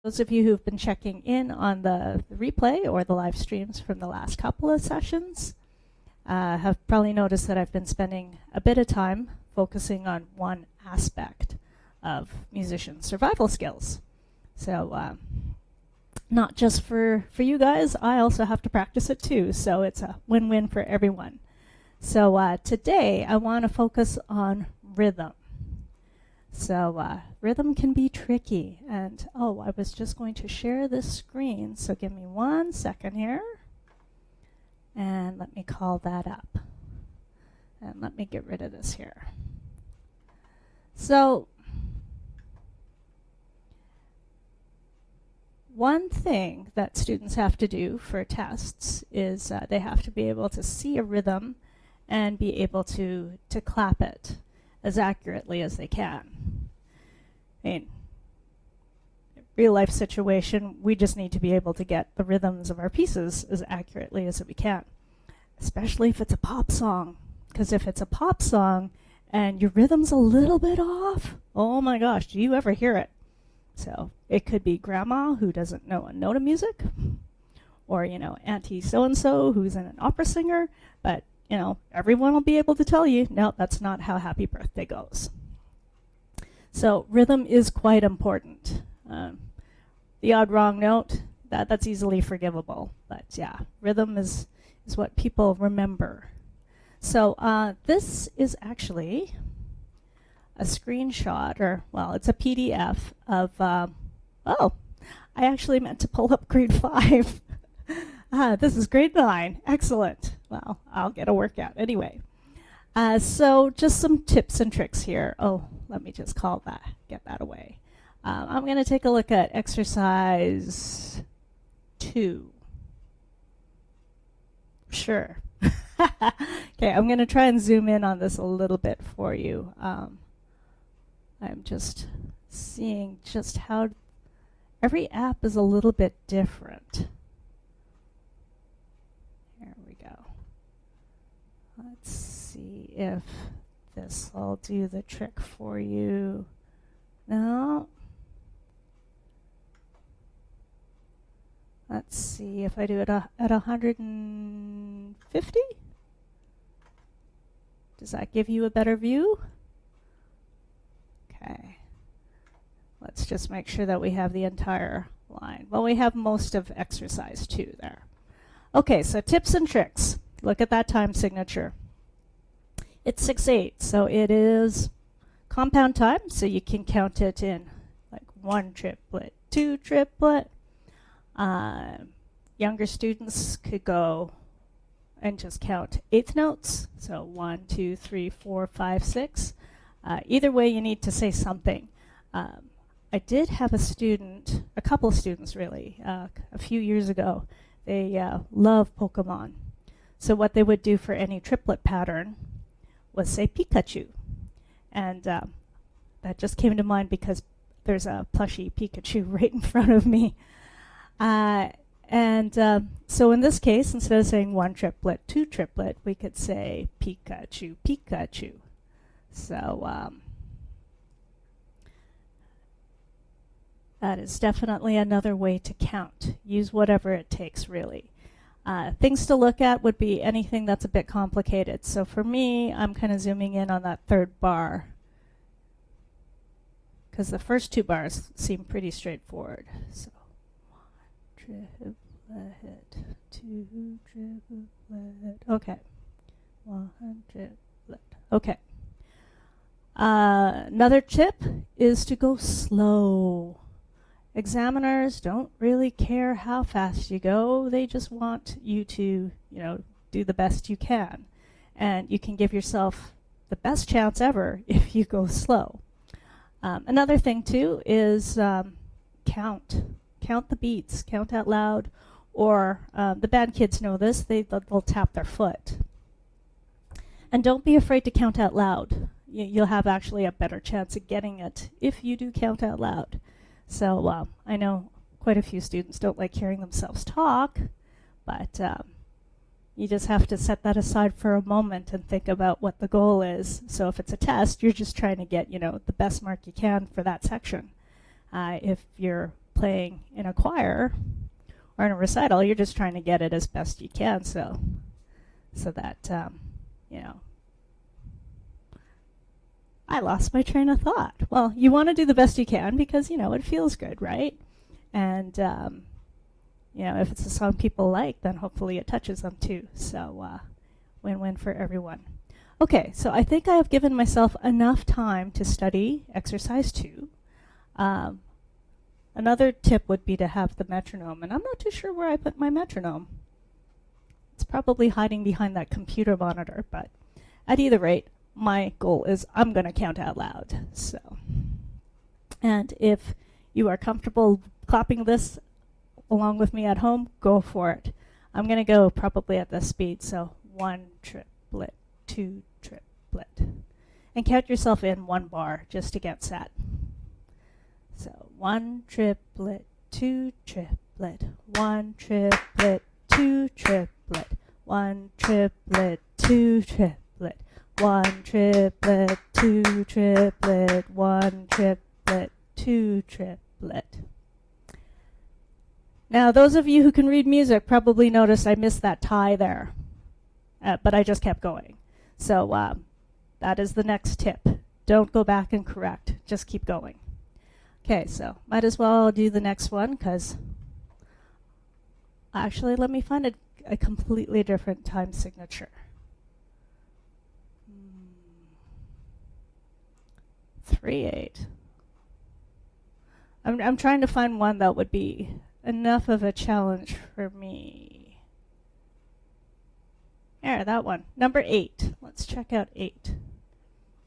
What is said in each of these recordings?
those of you who've been checking in on the replay or the live streams from the last couple of sessions have probably noticed that I've been spending a bit of time focusing on one aspect of musician survival skills. So not just for you guys, I also have to practice it too, so it's a win-win for everyone. So today I want to focus on rhythm. So rhythm can be tricky, and I was just going to share this screen, so give me 1 second here, and let me call that up, and let me get rid of this here. So one thing that students have to do for tests is they have to be able to see a rhythm and be able to clap it as accurately as they can. I mean, real life situation, we just need to be able to get the rhythms of our pieces as accurately as we can, especially if it's a pop song. Because if it's a pop song and your rhythm's a little bit off, oh my gosh, do you ever hear it? So it could be grandma who doesn't know a note of music, or, Auntie so-and-so who's an opera singer, but everyone will be able to tell you, no, that's not how Happy Birthday goes. So rhythm is quite important. The odd wrong note, that's easily forgivable. But yeah, rhythm is what people remember. So this is actually a screenshot, or, well, it's a PDF of, I actually meant to pull up grade 5. This is grade 9. Excellent. Well, I'll get a workout anyway. So just some tips and tricks here. Let me just get that away. I'm going to take a look at exercise 2. Sure. Okay, I'm going to try and zoom in on this a little bit for you. I'm just seeing just how every app is a little bit different. Here we go. Let's see if this will do the trick for you. No. Let's see if I do it at 150. Does that give you a better view? Okay. Let's just make sure that we have the entire line. Well, we have most of exercise 2 there. Okay, so tips and tricks. Look at that time signature. It's 6/8, so it is compound time, so you can count it in like 1 triplet, 2 triplet. Younger students could go and just count 8th notes, so 1, 2, 3, 4, 5, 6. Either way, you need to say something. I did have a couple students really, a few years ago. They love Pokemon. So what they would do for any triplet pattern was say Pikachu. And that just came to mind because there's a plushy Pikachu right in front of me. So in this case, instead of saying 1 triplet, 2 triplet, we could say Pikachu, Pikachu. So that is definitely another way to count. Use whatever it takes, really. Things to look at would be anything that's a bit complicated. So for me, I'm kind of zooming in on that 3rd bar, because the first 2 bars seem pretty straightforward. So 1 triplet, 2 triplet. Okay. 1 triplet. Okay. Another tip is to go slow. Examiners don't really care how fast you go. They just want you to, do the best you can. And you can give yourself the best chance ever if you go slow. Another thing, too, is count. Count the beats. Count out loud. Or the band kids know this. They'll tap their foot. And don't be afraid to count out loud. You'll have actually a better chance of getting it if you do count out loud. So I know quite a few students don't like hearing themselves talk, but you just have to set that aside for a moment and think about what the goal is. So if it's a test, you're just trying to get, the best mark you can for that section. If you're playing in a choir or in a recital, you're just trying to get it as best you can, so that, you know. I lost my train of thought. Well, you want to do the best you can because, you know, it feels good, right? And, you know, if it's a song people like, then hopefully it touches them too. So, win-win for everyone. Okay, so I think I have given myself enough time to study exercise 2. Another tip would be to have the metronome, and I'm not too sure where I put my metronome. It's probably hiding behind that computer monitor, but at either rate, my goal is I'm going to count out loud. So, and if you are comfortable clapping this along with me at home, go for it. I'm going to go probably at this speed, so 1 triplet, 2 triplet. And count yourself in 1 bar just to get set. So 1 triplet, 2 triplet, 1 triplet, 2 triplet, 1 triplet, 2 triplet, 1 triplet, 2 triplet, 1 triplet, 2 triplet. Now, those of you who can read music probably noticed I missed that tie there, but I just kept going. So that is the next tip. Don't go back and correct. Just keep going. Okay, so might as well do the next one, because actually, let me find a completely different time signature. 3/8. I'm trying to find one that would be enough of a challenge for me. There, that one. Number 8. Let's check out 8.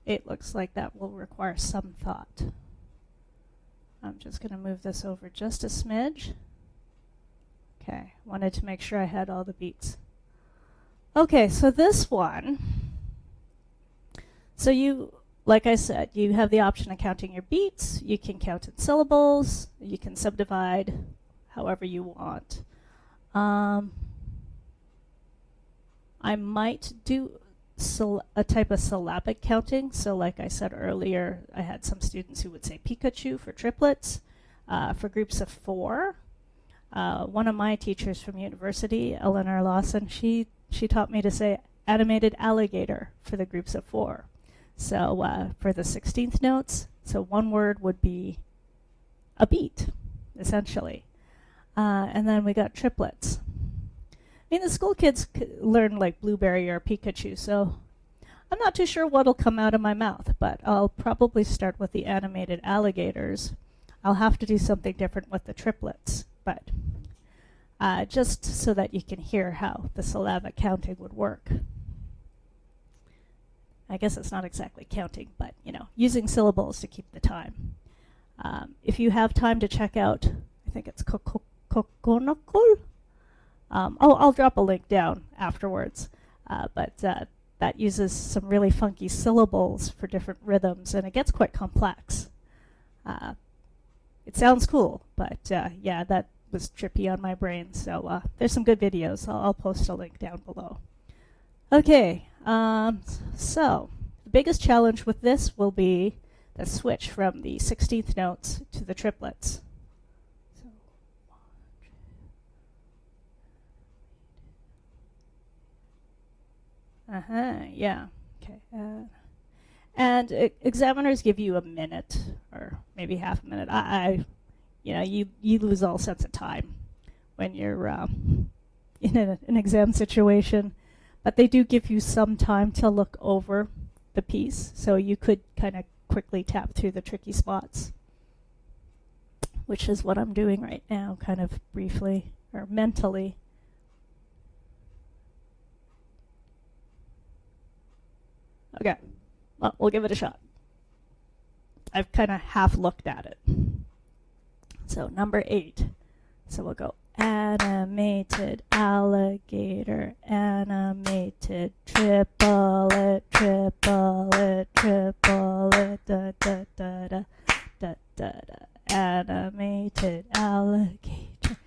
8 looks like that will require some thought. I'm just going to move this over just a smidge. Okay, wanted to make sure I had all the beats. Okay, so this one, so you, like I said, you have the option of counting your beats. You can count in syllables. You can subdivide however you want. I might do a type of syllabic counting. So like I said earlier, I had some students who would say Pikachu for triplets. For groups of 4, one of my teachers from university, Eleanor Lawson, she taught me to say animated alligator for the groups of 4. So for the 16th notes, so one word would be a beat, essentially. And then we got triplets. I mean, the school kids learn like blueberry or Pikachu, so I'm not too sure what'll come out of my mouth, but I'll probably start with the animated alligators. I'll have to do something different with the triplets, but just so that you can hear how the syllabic counting would work. I guess it's not exactly counting, but, you know, using syllables to keep the time. If you have time to check out, I think it's Kokonokul. I'll drop a link down afterwards, but that uses some really funky syllables for different rhythms, and it gets quite complex. It sounds cool, but yeah, that was trippy on my brain, so there's some good videos. I'll post a link down below. Okay, so the biggest challenge with this will be the switch from the 16th notes to the triplets. Yeah, okay. And examiners give you a minute, or maybe half a minute. You know, you lose all sense of time when you're in an exam situation, but they do give you some time to look over the piece, so you could kind of quickly tap through the tricky spots, which is what I'm doing right now, kind of briefly, or mentally. Okay, well, we'll give it a shot. I've kind of half looked at it. So number 8. So we'll go animated alligator, animated triplet, triplet, triplet, da da da da da da da. Animated alligator,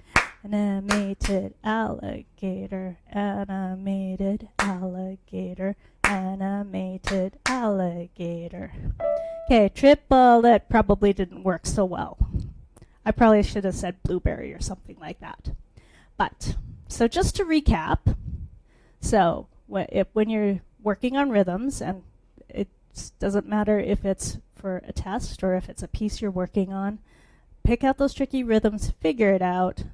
animated alligator, animated alligator, animated alligator. Okay, triplet probably didn't work so well. I probably should have said blueberry or something like that. But, so just to recap, so when you're working on rhythms, and it doesn't matter if it's for a test or if it's a piece you're working on, pick out those tricky rhythms, figure it out,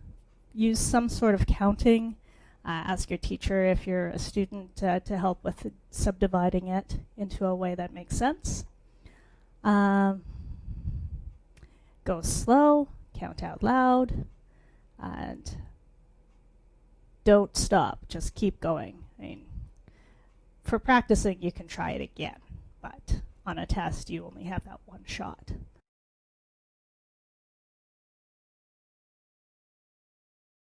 use some sort of counting, ask your teacher if you're a student to help with subdividing it into a way that makes sense. Go slow, count out loud, and don't stop, just keep going. I mean, for practicing, you can try it again, but on a test, you only have that one shot.